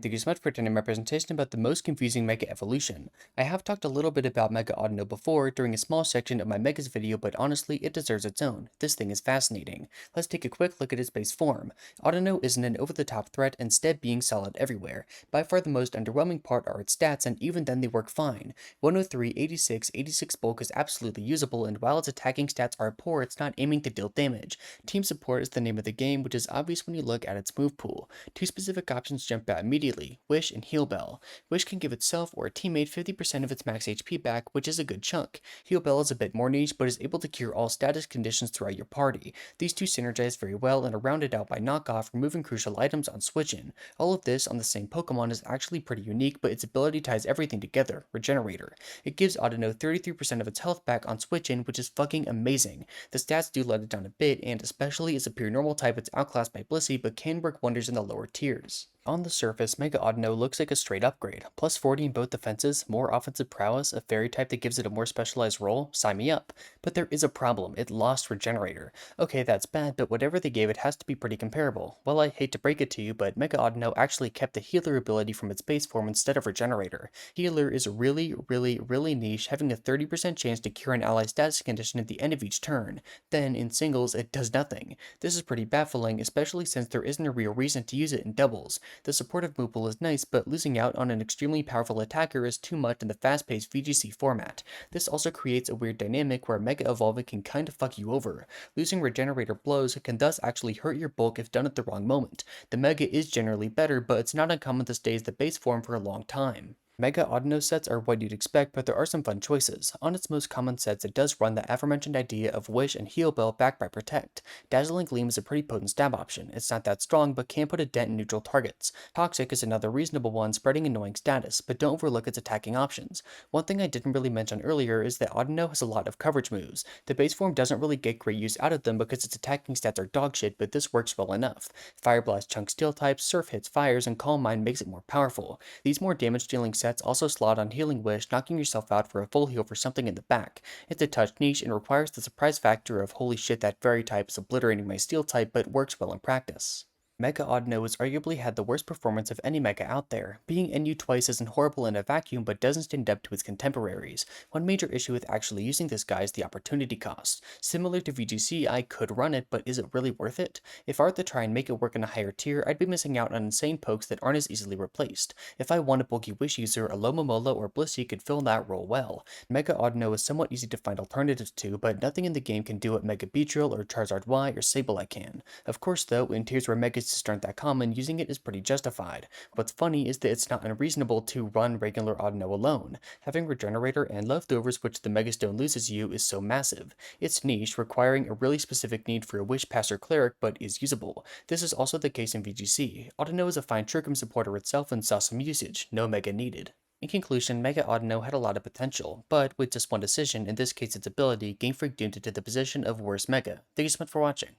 Thank you so much for attending my presentation about the most confusing Mega evolution. I have talked a little bit about Mega Audino before during a small section of my Megas video, but honestly, it deserves its own. This thing is fascinating. Let's take a quick look at its base form. Audino isn't an over-the-top threat, instead being solid everywhere. By far the most underwhelming part are its stats, and even then they work fine. 103, 86, 86 bulk is absolutely usable, and while its attacking stats are poor, it's not aiming to deal damage. Team support is the name of the game, which is obvious when you look at its move pool. Two specific options jump out immediately. Wish and Heal Bell. Wish can give itself or a teammate 50% of its max HP back, which is a good chunk. Heal Bell is a bit more niche, but is able to cure all status conditions throughout your party. These two synergize very well and are rounded out by Knockoff, removing crucial items on switch-in. All of this on the same Pokemon is actually pretty unique, but its ability ties everything together, Regenerator. It gives Audino 33% of its health back on switch-in, which is fucking amazing. The stats do let it down a bit, and especially as a pure normal type, it's outclassed by Blissey, but can work wonders in the lower tiers. On the surface, Mega Audino looks like a straight upgrade. Plus 40 in both defenses, more offensive prowess, a fairy type that gives it a more specialized role, sign me up. But there is a problem, it lost Regenerator. Okay, that's bad, but whatever they gave it has to be pretty comparable. Well, I hate to break it to you, but Mega Audino actually kept the Healer ability from its base form instead of Regenerator. Healer is really niche, having a 30% chance to cure an ally status condition at the end of each turn. Then, in singles, it does nothing. This is pretty baffling, especially since there isn't a real reason to use it in doubles. The supportive move pool is nice, but losing out on an extremely powerful attacker is too much in the fast-paced VGC format. This also creates a weird dynamic where Mega Evolving can kinda fuck you over. Losing Regenerator blows can thus actually hurt your bulk if done at the wrong moment. The Mega is generally better, but it's not uncommon to stay as the base form for a long time. Mega Audino sets are what you'd expect, but there are some fun choices. On its most common sets, it does run the aforementioned idea of Wish and Heal Bell backed by Protect. Dazzling Gleam is a pretty potent stab option. It's not that strong, but can put a dent in neutral targets. Toxic is another reasonable one, spreading annoying status, but don't overlook its attacking options. One thing I didn't really mention earlier is that Audino has a lot of coverage moves. The base form doesn't really get great use out of them because its attacking stats are dogshit, but this works well enough. Fire Blast chunks steel types, Surf hits fires, and Calm Mind makes it more powerful. These more damage-dealing sets also slot on Healing Wish, knocking yourself out for a full heal for something in the back. It's a touch niche and requires the surprise factor of holy shit that fairy type is obliterating my steel type, but works well in practice. Mega Audino has arguably had the worst performance of any Mega out there. Being NU twice isn't horrible in a vacuum, but doesn't stand up to its contemporaries. One major issue with actually using this guy is the opportunity cost. Similar to VGC, I could run it, but is it really worth it? If I were to try and make it work in a higher tier, I'd be missing out on insane pokes that aren't as easily replaced. If I want a bulky Wish user, a Lomomola or Blissey could fill that role well. Mega Audino is somewhat easy to find alternatives to, but nothing in the game can do what Mega Beedrill or Charizard Y or Sableye can. Of course though, in tiers where Megas just aren't that common, using it is pretty justified. What's funny is that it's not unreasonable to run regular Audino alone. Having Regenerator and Leftovers, which the Megastone loses you, is so massive. It's niche, requiring a really specific need for a Wish Passer Cleric, but is usable. This is also the case in VGC. Audino is a fine Trick supporter itself and saw some usage, no Mega needed. In conclusion, Mega Audino had a lot of potential, but with just one decision, in this case its ability, Game Freak doomed it to the position of worst Mega. Thank you so much for watching.